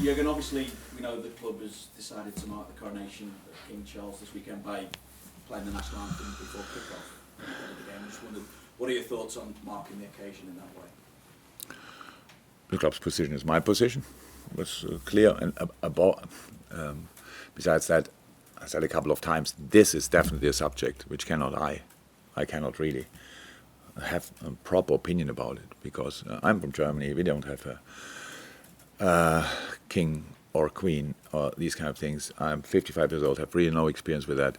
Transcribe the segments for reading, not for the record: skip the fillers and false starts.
Jurgen, obviously, we know the club has decided to mark the coronation of King Charles this weekend by playing the national anthem before kick-off at the end of the game. I just wondered, what are your thoughts on marking the occasion in that way? The club's position is my position. It was clear. And besides that, I said a couple of times, this is definitely a subject which I cannot really have a proper opinion about it, because I'm from Germany. We don't have a king or queen or these kind of things. I'm 55 years old, have really no experience with that.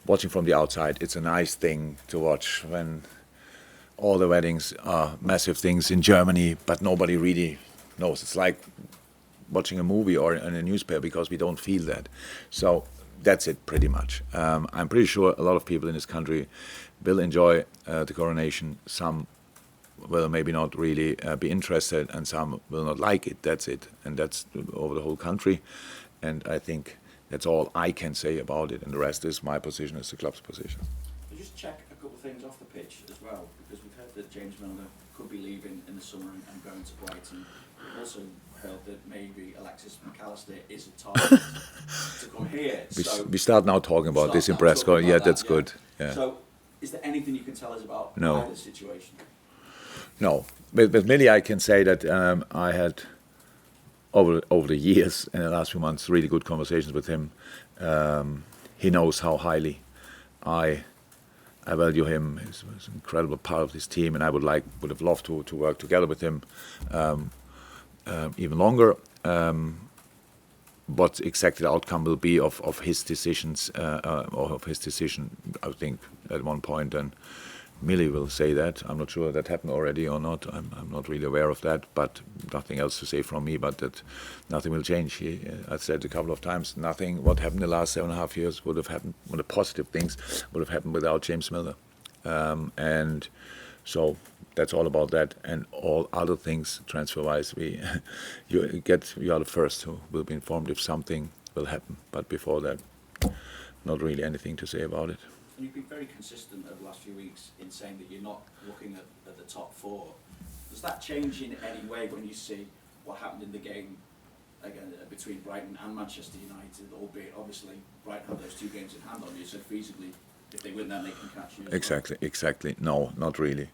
Watching from the outside, it's a nice thing to watch when all the weddings are massive things in Germany, but nobody really knows. It's like watching a movie or in a newspaper, because we don't feel that. So that's it pretty much. I'm pretty sure a lot of people in this country will enjoy the coronation. Some will maybe not really be interested, and some will not like it. That's it. And that's over the whole country. And I think that's all I can say about it. And the rest is my position, is the club's position. I'll just check a couple of things off the pitch as well, because we've heard that James Milner could be leaving in the summer and going to Brighton. We've also heard that maybe Alexis McAllister is a target to come here. We start now talking about this in press. Yeah, that's good. Yeah. So, is there anything you can tell us about either situation? No. With Millie, I can say that I had, over the years, in the last few months, really good conversations with him. He knows how highly I value him. He's an incredible part of this team, and I would have loved to work together with him even longer. What exactly the outcome will be of his decisions, or of his decision, I think at one point, and Millie will say that. I'm not sure that happened already or not. I'm not really aware of that, but nothing else to say from me, but that nothing will change. I said a couple of times, nothing what happened in the last 7.5 years would have happened, one of the positive things would have happened without James Milner. And so that's all about that. And all other things, transfer-wise, you are the first who will be informed if something will happen. But before that, not really anything to say about it. And you've been very consistent over the last few weeks in saying that you're not looking at the top four. Does that change in any way when you see what happened in the game again between Brighton and Manchester United, albeit obviously Brighton have those 2 games in hand on you, so feasibly if they win then they can catch you as Exactly. No, not really.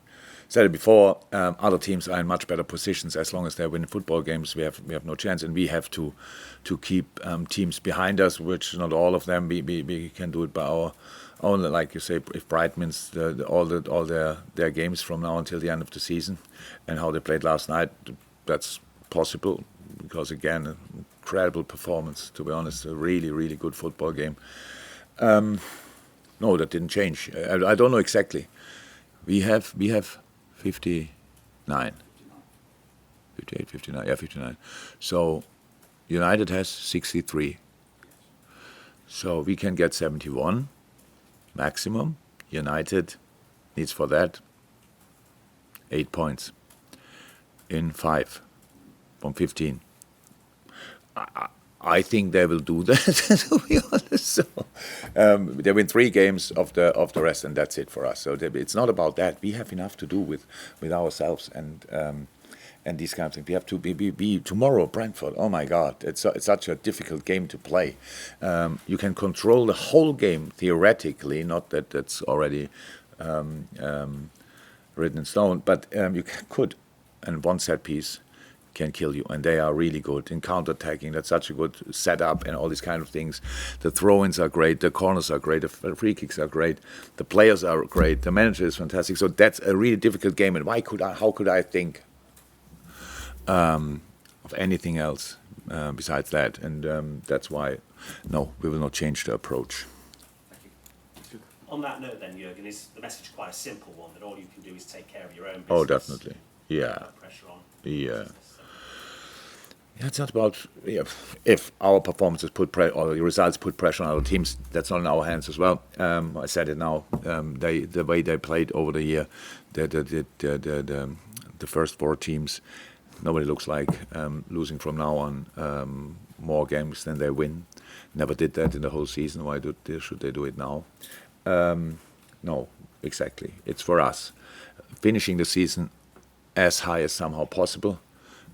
Said it before, other teams are in much better positions. As long as they win football games, we have no chance, and we have to keep teams behind us, which not all of them. We can do it by our own. Like you say, if Brighton wins all their games from now until the end of the season, and how they played last night, that's possible, because again, an incredible performance. To be honest, a really good football game. No, that didn't change. I don't know exactly. We have 59. 58, 59, yeah, 59. So United has 63. So we can get 71 maximum. United needs for that 8 points in 5 from 15. I think they will do that, to be honest. So, they win 3 games of the rest, and that's it for us. So it's not about that. We have enough to do with ourselves and these kinds of things. We have to be tomorrow, Brentford. Oh my God, it's such a difficult game to play. You can control the whole game theoretically, not that that's already written in stone, but you could, and one set piece can kill you, and they are really good in counter-attacking. That's such a good setup and all these kind of things. The throw-ins are great, the corners are great, the free kicks are great, the players are great, the manager is fantastic. So that's a really difficult game, and how could I think of anything else besides that? And that's why, no, we will not change the approach. Thank you. On that note then, Jurgen, is the message quite a simple one, that all you can do is take care of your own business? Oh, definitely. Yeah. Put pressure on. Yeah. Yeah, it's not about if our performances or the results put pressure on other teams. That's not in our hands as well. I said it now. The way they played over the year, the first 4 teams, nobody looks like losing from now on more games than they win. Never did that in the whole season. Why should they do it now? No, exactly. It's for us finishing the season as high as somehow possible.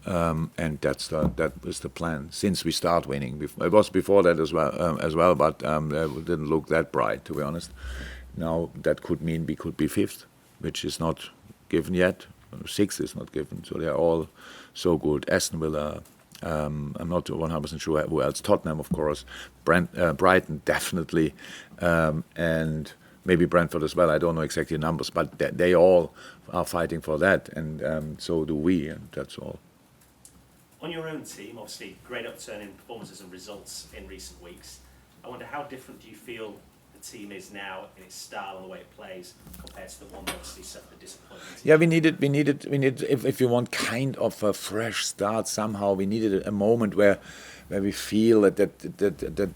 and that was the plan since we start winning. It was before that as well, but it didn't look that bright, to be honest. Now that could mean we could be fifth, which is not given yet. Sixth is not given, so they are all so good. Aston Villa, I'm not 100% sure who else. Tottenham, of course. Brighton, definitely, and maybe Brentford as well. I don't know exactly the numbers, but they all are fighting for that, and so do we, and that's all. On your own team, obviously, great upturn in performances and results in recent weeks. I wonder how different do you feel the team is now in its style and the way it plays compared to the one that obviously suffered disappointment? Yeah, we needed. If you want kind of a fresh start somehow, we needed a moment where we feel that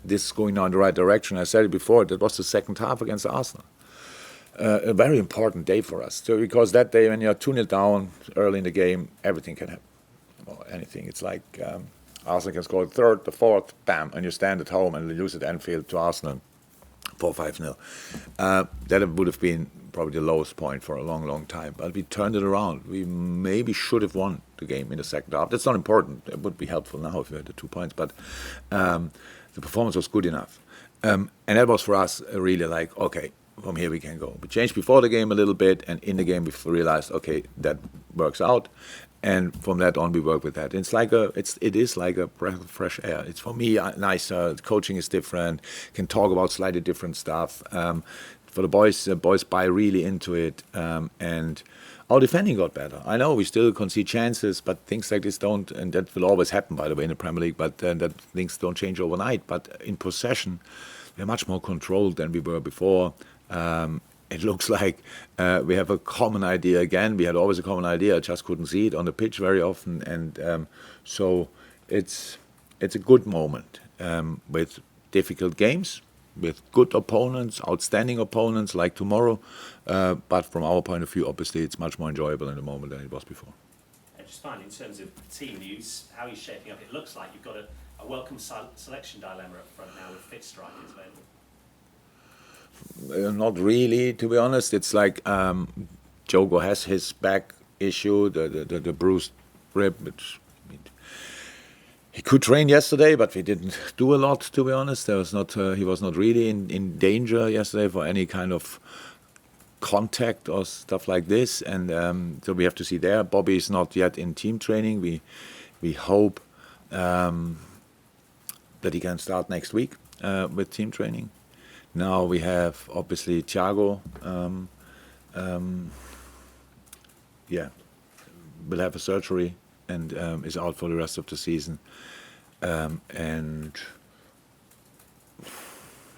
this is going now in the right direction. I said it before. That was the second half against Arsenal. A very important day for us. So because that day, when you're 2-0 down early in the game, everything can happen. Or anything. It's like Arsenal can score the third, the fourth, bam, and you stand at home and lose at Anfield to Arsenal 4-5-0. That would have been probably the lowest point for a long, long time. But we turned it around. We maybe should have won the game in the second half. That's not important. It would be helpful now if we had the 2 points. But the performance was good enough. And that was for us really like, okay, from here we can go. We changed before the game a little bit, and in the game we realized, okay, that works out. And from that on, we work with that. It is like a breath of fresh air. It's for me nicer. The coaching is different. Can talk about slightly different stuff. For the boys buy really into it, and our defending got better. I know we still concede chances, but things like this don't, and that will always happen, by the way, in the Premier League. But that things don't change overnight. But in possession, we're much more controlled than we were before. It looks like we have a common idea again. We had always a common idea. I just couldn't see it on the pitch very often, and so it's a good moment with difficult games, with good opponents, outstanding opponents like tomorrow. But from our point of view, obviously, it's much more enjoyable in the moment than it was before. Just fine in terms of team news, how are you shaping up? It looks like you've got a welcome selection dilemma up front now with fit strikers available. Not really, to be honest. It's like Jogo has his back issue, the bruised rib. Which, he could train yesterday, but we didn't do a lot, to be honest. He was not really in danger yesterday for any kind of contact or stuff like this. And so we have to see there. Bobby is not yet in team training. We hope that he can start next week with team training. Now we have obviously Thiago, will have a surgery and is out for the rest of the season. And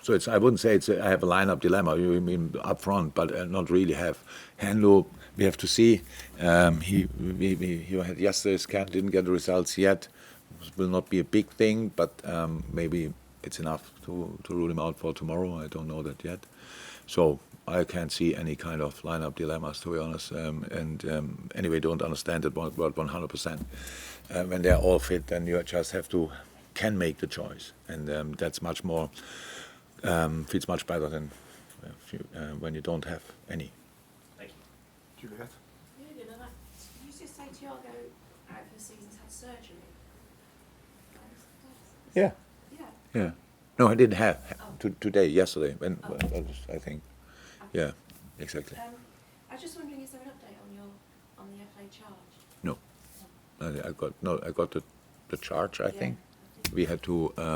so I wouldn't say I have a lineup dilemma. You mean up front, but not really have. Handlo, we have to see. He had yesterday's scan, didn't get the results yet. It will not be a big thing, but maybe it's enough to rule him out for tomorrow. I don't know that yet. So I can't see any kind of lineup dilemmas, to be honest. Anyway, don't understand it 100%. When they're all fit, then you just can make the choice. And that's much more, fits much better than when you don't have any. Thank you. Juliet? Jurgen, you just say Thiago out for the season's had surgery? Yeah. Yeah. No, I didn't have today, yesterday, I think. Yeah, exactly. I was just wondering, is there an update on the FA charge? No. I got the charge, I think. We had to Wait for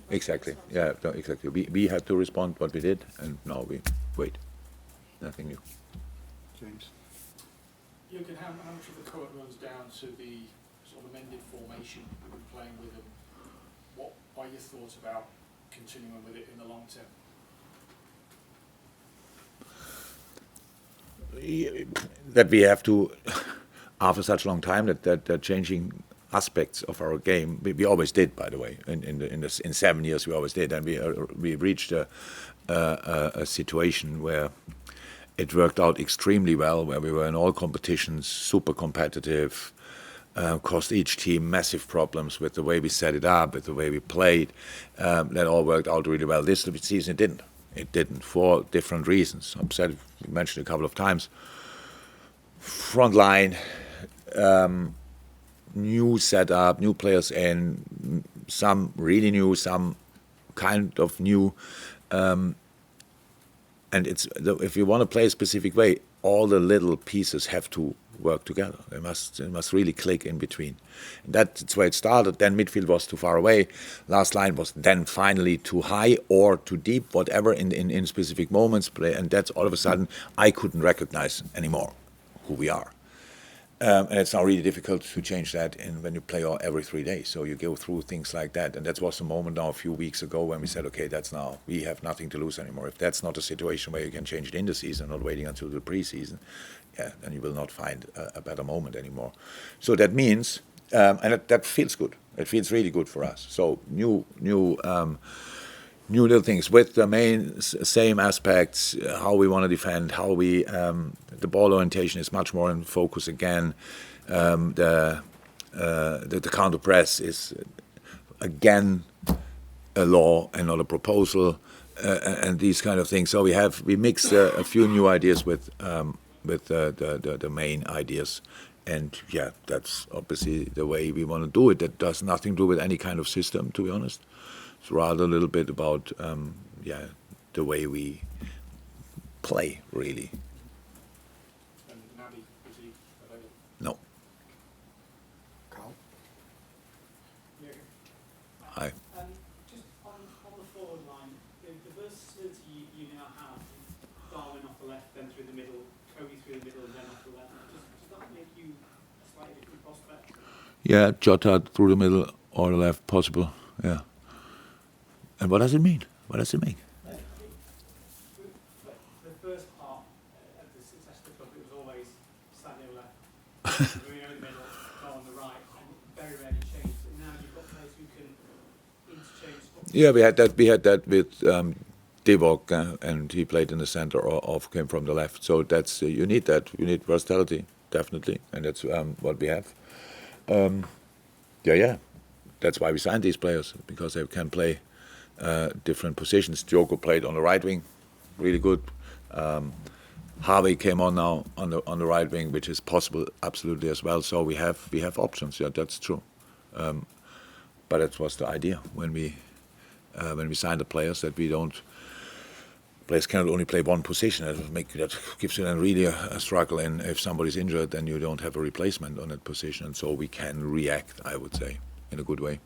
the exactly. Yeah, no, exactly. We had to respond what we did, and now we wait. Nothing new. James? Jurgen, how much of the current runs down to the sort of amended formation that we're playing with, and what are your thoughts about continuing with it in the long term? That we have to, after such a long time, that changing aspects of our game. We always did, by the way. In 7 years, we always did, and we reached a situation where it worked out extremely well, where we were in all competitions, super competitive. Caused each team massive problems with the way we set it up, with the way we played. That all worked out really well. This season it didn't. It didn't, for different reasons. I've said, we mentioned a couple of times. Front line new setup, new players in, some really new, some kind of new. And if you want to play a specific way, all the little pieces have to work together. They must really click in between. And that's where it started. Then midfield was too far away. Last line was then finally too high or too deep, whatever in specific moments. And that's all of a sudden I couldn't recognize anymore who we are. And it's now really difficult to change that when you play every 3 days. So you go through things like that. And that was the moment now a few weeks ago when we said, okay, we have nothing to lose anymore. If that's not a situation where you can change it in the season, not waiting until the preseason, then you will not find a better moment anymore. So that means, and that feels good. It feels really good for us. So new little things with the same aspects, how we want to defend, how we the ball orientation is much more in focus again. The counter press is again a law and not a proposal, and these kind of things. So we mixed a few new ideas with the main ideas. And yeah, that's obviously the way we want to do it. That does nothing to do with any kind of system, to be honest. It's rather a little bit about the way we play, really. And Naby, is he available? No. Carl? Hi. Just on the forward line, the versatility you now have, Darwin off the left, then through the middle, Kobe through the middle, and then off the left, does that make you a slightly different prospect? Yeah, Jota through the middle or the left, possible. Yeah. And what does it mean? What does it mean? The first part of the success of the club, it was always Sadio left, Mourinho in the middle, Darwin on the right, and very rarely changed. And now you've got players who can interchange. Yeah, we had that with Divock, and he played in the center or came from the left. So that's you need that. You need versatility, definitely, and that's what we have. That's why we signed these players, because they can play different positions. Diogo played on the right wing, really good. Harvey came on now on the right wing, which is possible absolutely as well. So we have options. Yeah, that's true. But that was the idea when we signed the players, that players cannot only play one position. That gives you then really a struggle. And if somebody's injured, then you don't have a replacement on that position. And so we can react, I would say, in a good way.